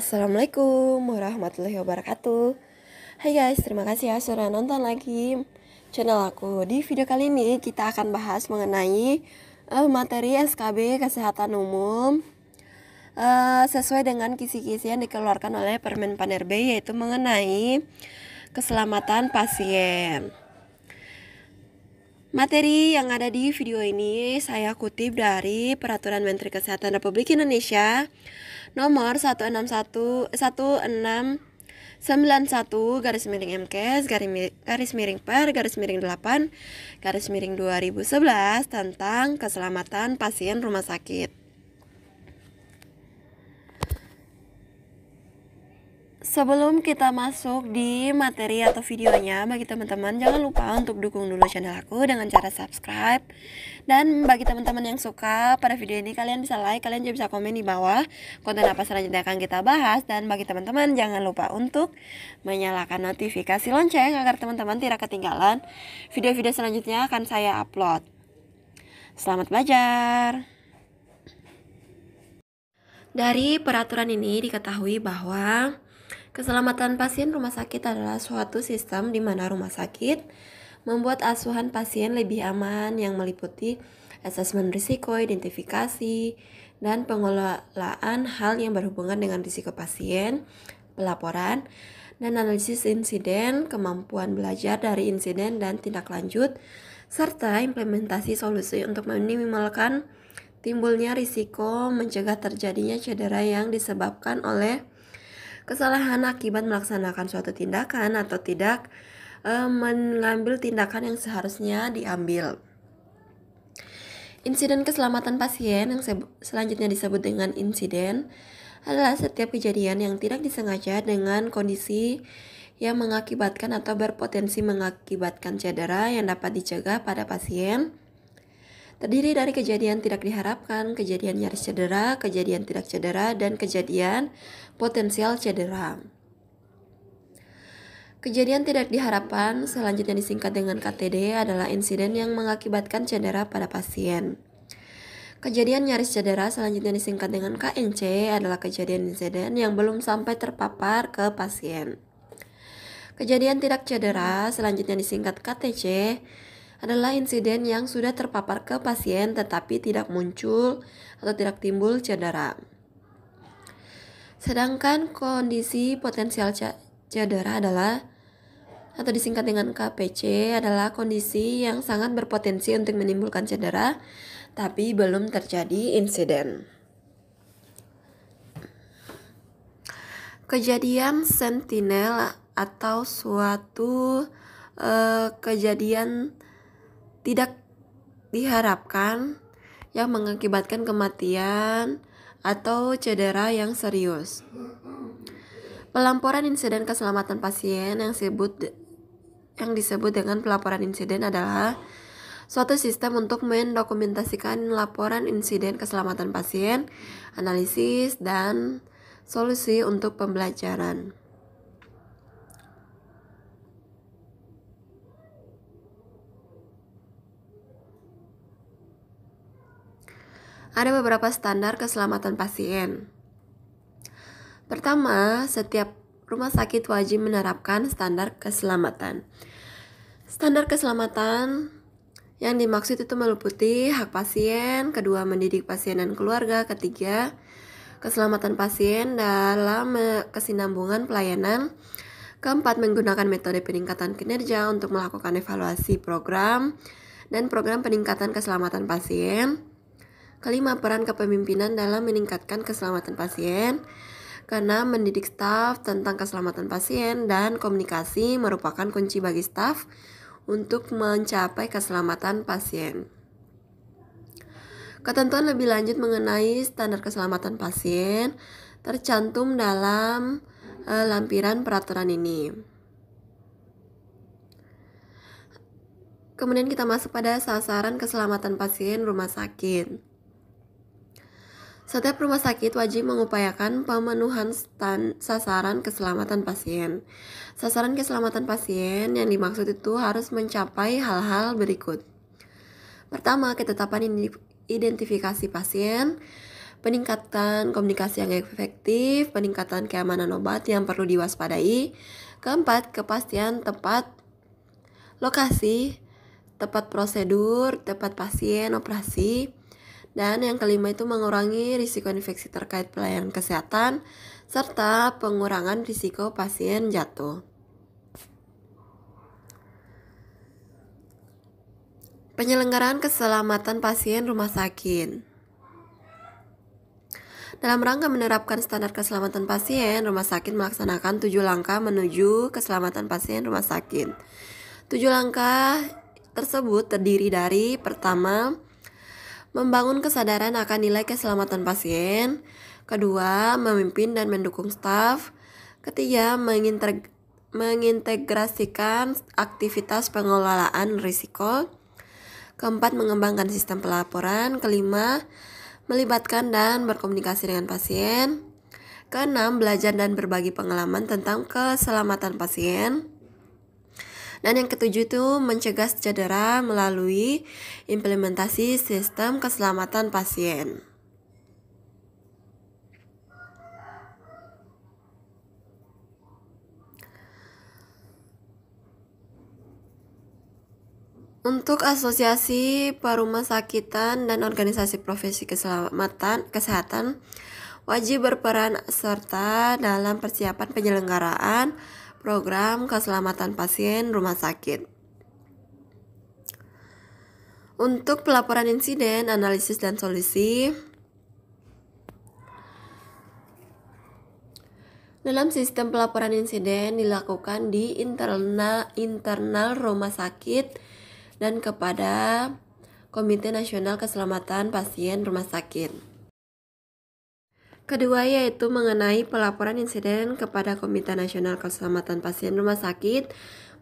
Assalamualaikum warahmatullahi wabarakatuh. Hai guys, terima kasih ya sudah nonton lagi channel aku. Di video kali ini kita akan bahas mengenai materi SKB Kesehatan Umum sesuai dengan kisi-kisi yang dikeluarkan oleh Permen Pan RB, yaitu mengenai keselamatan pasien. Materi yang ada di video ini saya kutip dari Peraturan Menteri Kesehatan Republik Indonesia nomor 1691/MKes /8/2011 tentang keselamatan pasien rumah sakit. Sebelum kita masuk di materi atau videonya, bagi teman-teman jangan lupa untuk dukung dulu channel aku dengan cara subscribe. Dan bagi teman-teman yang suka pada video ini, kalian bisa like, kalian juga bisa komen di bawah konten apa selanjutnya akan kita bahas. Dan bagi teman-teman jangan lupa untuk menyalakan notifikasi lonceng agar teman-teman tidak ketinggalan video-video selanjutnya akan saya upload. Selamat belajar. Dari peraturan ini diketahui bahwa keselamatan pasien rumah sakit adalah suatu sistem di mana rumah sakit membuat asuhan pasien lebih aman yang meliputi asesmen risiko, identifikasi, dan pengelolaan hal yang berhubungan dengan risiko pasien, pelaporan, dan analisis insiden, kemampuan belajar dari insiden dan tindak lanjut, serta implementasi solusi untuk meminimalkan timbulnya risiko, mencegah terjadinya cedera yang disebabkan oleh kesalahan akibat melaksanakan suatu tindakan atau tidak mengambil tindakan yang seharusnya diambil. Insiden keselamatan pasien yang selanjutnya disebut dengan insiden adalah setiap kejadian yang tidak disengaja dengan kondisi yang mengakibatkan atau berpotensi mengakibatkan cedera yang dapat dicegah pada pasien. Terdiri dari kejadian tidak diharapkan, kejadian nyaris cedera, kejadian tidak cedera, dan kejadian potensial cedera. Kejadian tidak diharapkan, selanjutnya disingkat dengan KTD, adalah insiden yang mengakibatkan cedera pada pasien. Kejadian nyaris cedera, selanjutnya disingkat dengan KNC, adalah kejadian insiden yang belum sampai terpapar ke pasien. Kejadian tidak cedera, selanjutnya disingkat KTC, adalah insiden yang sudah terpapar ke pasien tetapi tidak muncul atau tidak timbul cedera. Sedangkan kondisi potensial cedera adalah atau disingkat dengan KPC adalah kondisi yang sangat berpotensi untuk menimbulkan cedera tapi belum terjadi insiden. Kejadian sentinel atau suatu kejadian tidak diharapkan yang mengakibatkan kematian atau cedera yang serius. Pelamporan insiden keselamatan pasien yang disebut dengan pelaporan insiden adalah suatu sistem untuk mendokumentasikan laporan insiden keselamatan pasien, analisis, dan solusi untuk pembelajaran. Ada beberapa standar keselamatan pasien. Pertama, setiap rumah sakit wajib menerapkan standar keselamatan. Standar keselamatan yang dimaksud itu meliputi hak pasien, kedua mendidik pasien dan keluarga, ketiga keselamatan pasien dalam kesinambungan pelayanan, keempat menggunakan metode peningkatan kinerja untuk melakukan evaluasi program dan program peningkatan keselamatan pasien. Kelima, peran kepemimpinan dalam meningkatkan keselamatan pasien, karena mendidik staf tentang keselamatan pasien dan komunikasi merupakan kunci bagi staf untuk mencapai keselamatan pasien. Ketentuan lebih lanjut mengenai standar keselamatan pasien tercantum dalam lampiran peraturan ini. Kemudian kita masuk pada sasaran keselamatan pasien rumah sakit. Setiap rumah sakit wajib mengupayakan pemenuhan sasaran keselamatan pasien. Sasaran keselamatan pasien yang dimaksud itu harus mencapai hal-hal berikut. Pertama, ketetapan identifikasi pasien. peningkatan komunikasi yang efektif, peningkatan keamanan obat yang perlu diwaspadai. Keempat, kepastian tepat lokasi, tepat prosedur, tepat pasien, operasi. Dan yang kelima itu mengurangi risiko infeksi terkait pelayanan kesehatan, serta pengurangan risiko pasien jatuh. Penyelenggaraan keselamatan pasien rumah sakit. Dalam rangka menerapkan standar keselamatan pasien, rumah sakit melaksanakan 7 langkah menuju keselamatan pasien rumah sakit. 7 langkah tersebut terdiri dari: pertama, membangun kesadaran akan nilai keselamatan pasien. Kedua, memimpin dan mendukung staf. Ketiga, mengintegrasikan aktivitas pengelolaan risiko. Keempat, mengembangkan sistem pelaporan. Kelima, melibatkan dan berkomunikasi dengan pasien. Keenam, belajar dan berbagi pengalaman tentang keselamatan pasien. Dan yang ketujuh itu mencegah cedera melalui implementasi sistem keselamatan pasien. Untuk asosiasi perumahsakitan dan organisasi profesi kesehatan wajib berperan serta dalam persiapan penyelenggaraan program keselamatan pasien rumah sakit. Untuk pelaporan insiden, analisis dan solusi, dalam sistem pelaporan insiden dilakukan di internal rumah sakit dan kepada Komite Nasional Keselamatan Pasien Rumah Sakit. Kedua yaitu mengenai pelaporan insiden kepada Komite Nasional Keselamatan Pasien Rumah Sakit,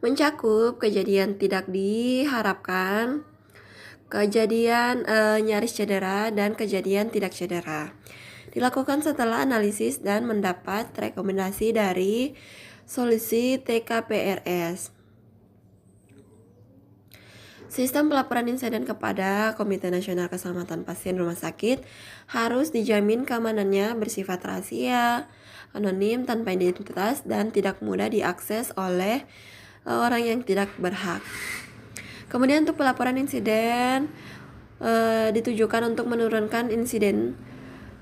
mencakup kejadian tidak diharapkan, kejadian nyaris cedera, dan kejadian tidak cedera. Dilakukan setelah analisis dan mendapat rekomendasi dari solusi TKPRS. Sistem pelaporan insiden kepada Komite Nasional Keselamatan Pasien Rumah Sakit harus dijamin keamanannya bersifat rahasia, anonim, tanpa identitas, dan tidak mudah diakses oleh orang yang tidak berhak. Kemudian untuk pelaporan insiden ditujukan untuk menurunkan insiden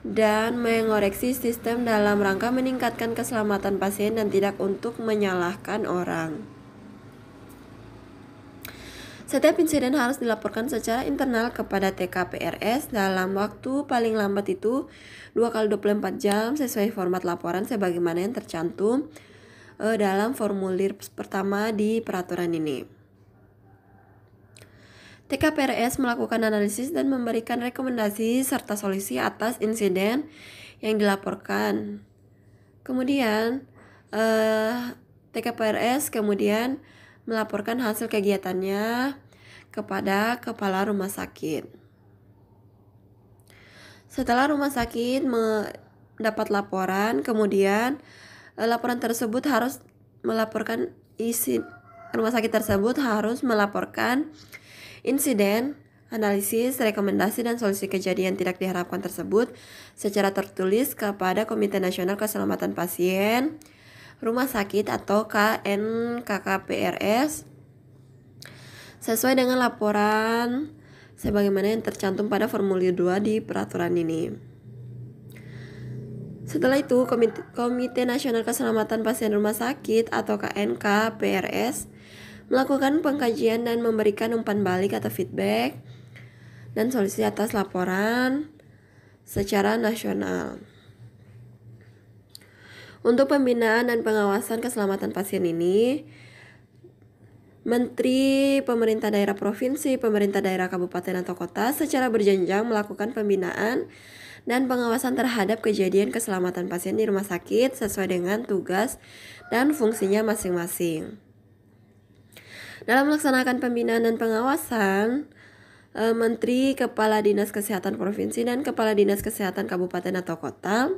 dan mengoreksi sistem dalam rangka meningkatkan keselamatan pasien dan tidak untuk menyalahkan orang. Setiap insiden harus dilaporkan secara internal kepada TKPRS dalam waktu paling lambat itu 2x24 jam sesuai format laporan sebagaimana yang tercantum dalam formulir pertama di peraturan ini. TKPRS melakukan analisis dan memberikan rekomendasi serta solusi atas insiden yang dilaporkan. Kemudian TKPRS kemudian melaporkan hasil kegiatannya kepada kepala rumah sakit. Setelah rumah sakit mendapat laporan, kemudian laporan tersebut harus melaporkan rumah sakit tersebut harus melaporkan insiden, analisis, rekomendasi, dan solusi kejadian tidak diharapkan tersebut secara tertulis kepada Komite Nasional Keselamatan Pasien Rumah Sakit atau KNKKPRS sesuai dengan laporan sebagaimana yang tercantum pada formulir 2 di peraturan ini. Setelah itu, Komite Nasional Keselamatan Pasien Rumah Sakit atau KNKPRS melakukan pengkajian dan memberikan umpan balik atau feedback dan solusi atas laporan secara nasional. Untuk pembinaan dan pengawasan keselamatan pasien ini, Menteri, pemerintah daerah provinsi, pemerintah daerah kabupaten atau kota secara berjenjang melakukan pembinaan dan pengawasan terhadap kejadian keselamatan pasien di rumah sakit sesuai dengan tugas dan fungsinya masing-masing. Dalam melaksanakan pembinaan dan pengawasan, Menteri, Kepala Dinas Kesehatan Provinsi, dan Kepala Dinas Kesehatan Kabupaten atau Kota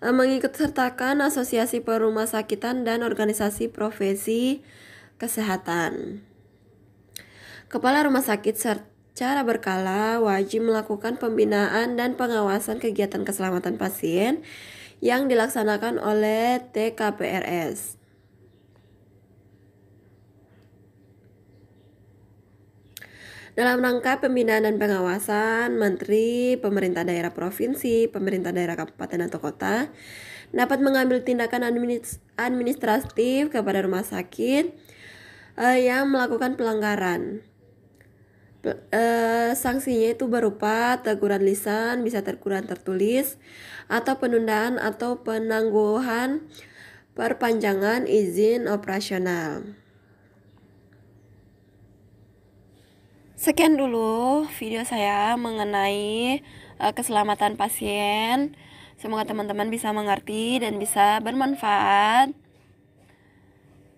mengikutsertakan asosiasi perumahsakitan dan organisasi profesi kesehatan. Kepala rumah sakit secara berkala wajib melakukan pembinaan dan pengawasan kegiatan keselamatan pasien yang dilaksanakan oleh TKPRS. Dalam rangka pembinaan dan pengawasan, Menteri, Pemerintah Daerah Provinsi, Pemerintah Daerah Kabupaten atau Kota dapat mengambil tindakan administratif kepada rumah sakit yang melakukan pelanggaran. Sanksinya itu berupa teguran lisan, bisa teguran tertulis, atau penundaan atau penangguhan perpanjangan izin operasional. Sekian dulu video saya mengenai keselamatan pasien. Semoga teman-teman bisa mengerti dan bisa bermanfaat.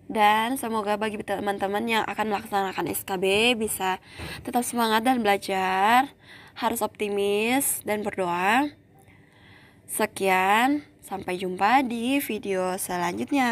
Dan semoga bagi teman-teman yang akan melaksanakan SKB bisa tetap semangat dan belajar, harus optimis dan berdoa. Sekian, sampai jumpa di video selanjutnya.